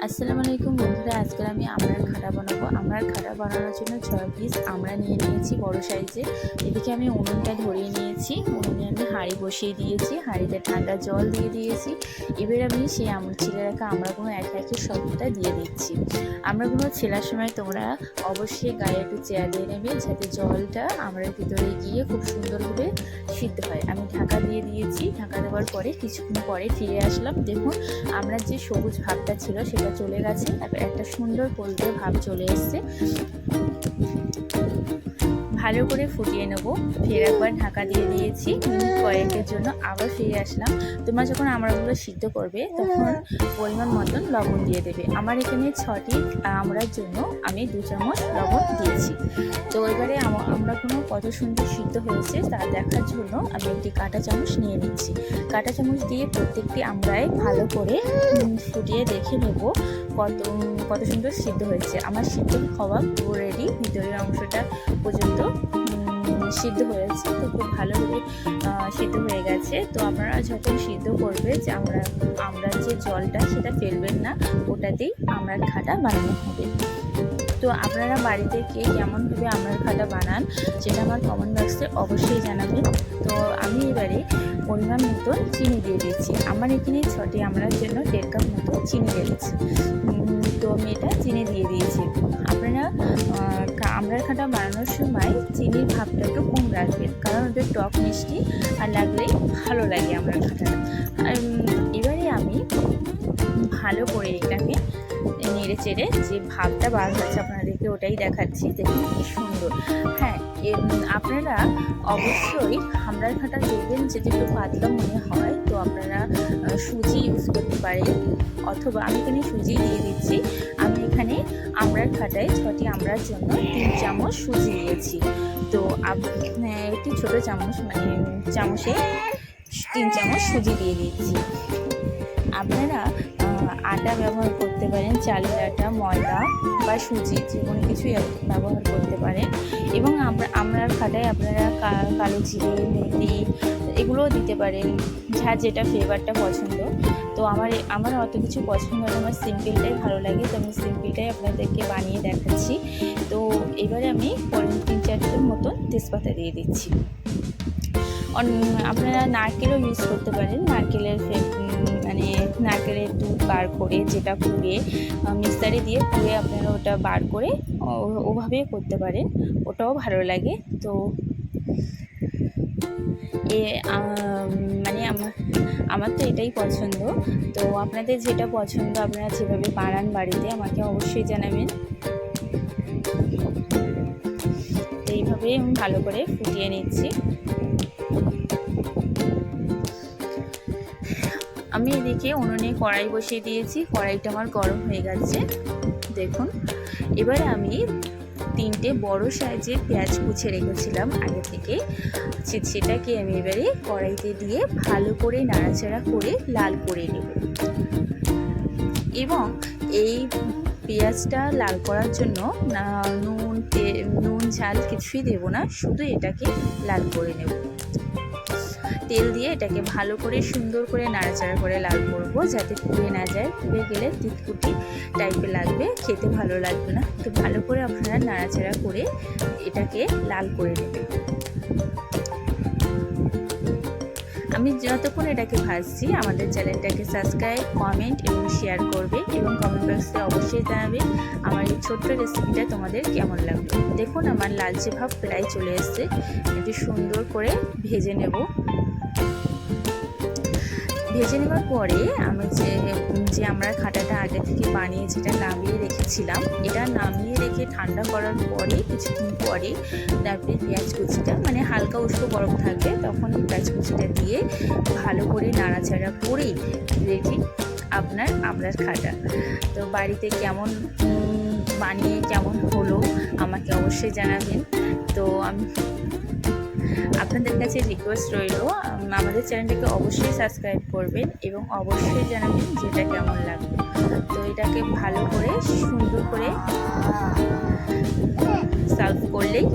আসসালামু আলাইকুম বন্ধুরা, আজকে আমি আমড়ার খাটা বানাবো। আমড়ার খাটা বানানোর জন্য 6 পিস আমড়া নিয়ে নিয়েছি বড় সাইজে। এদিকে আমি উনুনটা ধরিয়ে নিয়েছি। উনুনে আমি হাঁড়ি বসিয়ে দিয়েছি, হাঁড়িতে ঠান্ডা জল দিয়ে দিয়েছি। এবার আমি সেই ছিলে রাখা আমড়াগুলো একে একে সবটা দিয়ে দিচ্ছি। আমড়াগুলো ছেলার সময় তোমরা অবশ্যই গায়ে একটু চেয়ার দিয়ে নেবে, যাতে জলটা আমড়ার ভিতরে গিয়ে খুব সুন্দরভাবে সিদ্ধ হয়। আমি ঢাকা দিয়ে দিয়েছি। ঢাকা দেওয়ার পরে কিছুক্ষণ পরে ফিরে আসলাম। দেখুন আমড়ার যে সবুজ ভাবটা ছিল সেটা চলে গেছে, একটা সুন্দর পলতে ভাব চলে এসছে। ভালো করে ফুটিয়ে নেব। ফের একবার ঢাকা দিয়ে দিয়েছি মিনিট কয়েকের জন্য। আবার ফিরে আসলাম। তোমরা যখন আমড়াগুলো সিদ্ধ করবে তখন পরিমাণ মতন লবণ দিয়ে দেবে। আমার এখানে 6টি আমড়ার জন্য আমি 2 চামচ লবণ দিয়েছি। তো এবারে আমড়াগুলো কত সুন্দর সিদ্ধ হয়েছে তা দেখার জন্য আমি একটি কাঁটা চামচ নিয়ে নিচ্ছি। কাঁটা চামচ দিয়ে প্রত্যেকটি আমড়ায় ভালো করে ফুটিয়ে দেখে নেব কত সুন্দর সিদ্ধ হয়েছে। আমার সিদ্ধ হওয়া পুরো রেডি, ভিতরের অংশটা পর্যন্ত সিদ্ধ হয়েছে। তো খুব ভালোভাবে সিদ্ধ হয়ে গেছে। তো আপনারা যখন সিদ্ধ করবে যে আমড়ার যে জলটা সেটা ফেলবেন না, ওটাতেই আমড়ার খাটা বানানো হবে। তো আপনারা বাড়িতে কে কেমনভাবে আমড়ার খাটা বানান সেটা আমার কমেন্ট বক্সে অবশ্যই জানাবেন। তো আমি এবারে পরিমাণ মতো চিনি দিয়ে দিচ্ছি। আমার এখানে 6টি আমড়ার জন্য 1.5 কাপ মতো চিনি লেগেছে। তো আমি এটা চিনি দিয়ে দিয়েছি। আপনারা আমড়ার খাটা বানানোর সময় চিনির ভাবটা একটু কম রাখবেন, কারণ ওদের টক মিষ্টি আর লাগলেই ভালো লাগে আমড়ার খাটাটা। এবারে আমি ভালো করে এটাকে নেড়ে চেড়ে যে ভাবটা বার হচ্ছে আপনাদেরকে ওটাই দেখাচ্ছি। দেখুন কি সুন্দর। হ্যাঁ, আপনারা অবশ্যই আমড়ার খাটা দেখবেন যদি একটু পাতলা মনে হয় তো আপনারা সুজি ইউজ করতে পারেন, অথবা আমি এখানে সুজি দিয়ে দিচ্ছি। আমি এখানে আমড়ার খাটায় 6টি আমড়ার জন্য 3 চামচ সুজি দিয়েছি। তো একটি ছোটো চামচ চামচে 3 চামচ সুজি দিয়ে দিচ্ছি। আপনারা আটা ব্যবহার করতে পারেন, চালের আটা, ময়দা বা সুজি, যে কোনো কিছুই ব্যবহার করতে পারেন। এবং আমড়ার খাটায় আপনারা কালো জিরে, মেথি এগুলোও দিতে পারেন, যার যেটা ফ্লেভারটা পছন্দ। তো আমার অত কিছু পছন্দ না, আমার সিম্পলটাই ভালো লাগে। তো আমি সিম্পলটাই আপনাদেরকে বানিয়ে দেখাচ্ছি। তো এবারে আমি 3-4টির মতন তেজপাতা দিয়ে দিচ্ছি। আপনারা নারকেলও ইউজ করতে পারেন। নারকেলের দুধ বার করে, যেটা পুড়ে মিক্সারে দিয়ে পুড়ে আপনারা ওটা বার করে ওভাবেই করতে পারেন, ওটাও ভালো লাগে। তো আমার তো এটাই পছন্দ। তো আপনাদের যেটা পছন্দ আপনারা যেভাবে বানান বাড়িতে আমাকে অবশ্যই জানাবেন। তো এইভাবেই আমি ভালো করে ফুটিয়ে নিচ্ছি। আমি এদিকে উনুনে কড়াই বসিয়ে দিয়েছি। কড়াইটা আমার গরম হয়ে গেছে। দেখুন, এবারে আমি 3টে বড় সাইজের পেঁয়াজ কুচে রেখেছিলাম আগে থেকে, সেটাকে আমি এবারে কড়াইতে দিয়ে ভালো করে নাড়াচাড়া করে লাল করে নেব। এবং এই পেঁয়াজটা লাল করার জন্য নুন ঝাল কিছুই দেব না, শুধু এটাকে লাল করে নেব। তেল দিয়ে এটাকে ভালো করে সুন্দর করে নাড়াচাড়া করে লাল করব, যাতে পুড়ে না যায়। পুড়ে গেলে তিতকুটি টাইপের লাগবে, খেতে ভালো লাগবে না। তো ভালো করে আপনারা নাড়াচাড়া করে এটাকে লাল করে নেবেন। আমি যতক্ষণ এটাকে ভাজছি আমাদের চ্যানেলটাকে সাবস্ক্রাইব, কমেন্ট এবং শেয়ার করবে, এবং কমেন্ট বক্সে অবশ্যই জানাবে আমার এই ছোট্ট রেসিপিটা তোমাদের কেমন লাগবে। দেখুন আমার লালচে ভাব প্রায় চলে এসছে। একটু সুন্দর করে ভেজে নেব। ভেজে নেওয়ার পরে আমি যে আমরা খাটাটা আগে থেকে বানিয়ে যেটা নামিয়ে রেখেছিলাম, এটা নামিয়ে রেখে ঠান্ডা করার পরে কিছুক্ষণ পরে তারপরে পেঁয়াজ কুচিটা, হালকা উষ্ণ গরম থাকবে তখন পেঁয়াজ কুচিটা দিয়ে ভালো করে নাড়াচাড়া করেই রেডি আপনার আমড়ার খাটা। তো বাড়িতে কেমন বানিয়ে কেমন হলো আমাকে অবশ্যই জানাবেন। তো আপনাদের কাছে রিকোয়েস্ট রইল আমাদের চ্যানেলটাকে অবশ্যই সাবস্ক্রাইব করবেন এবং অবশ্যই জানাবেন যেটা কেমন লাগবে। তো এটাকে ভালো করে সুন্দর করে সার্ভ করলেই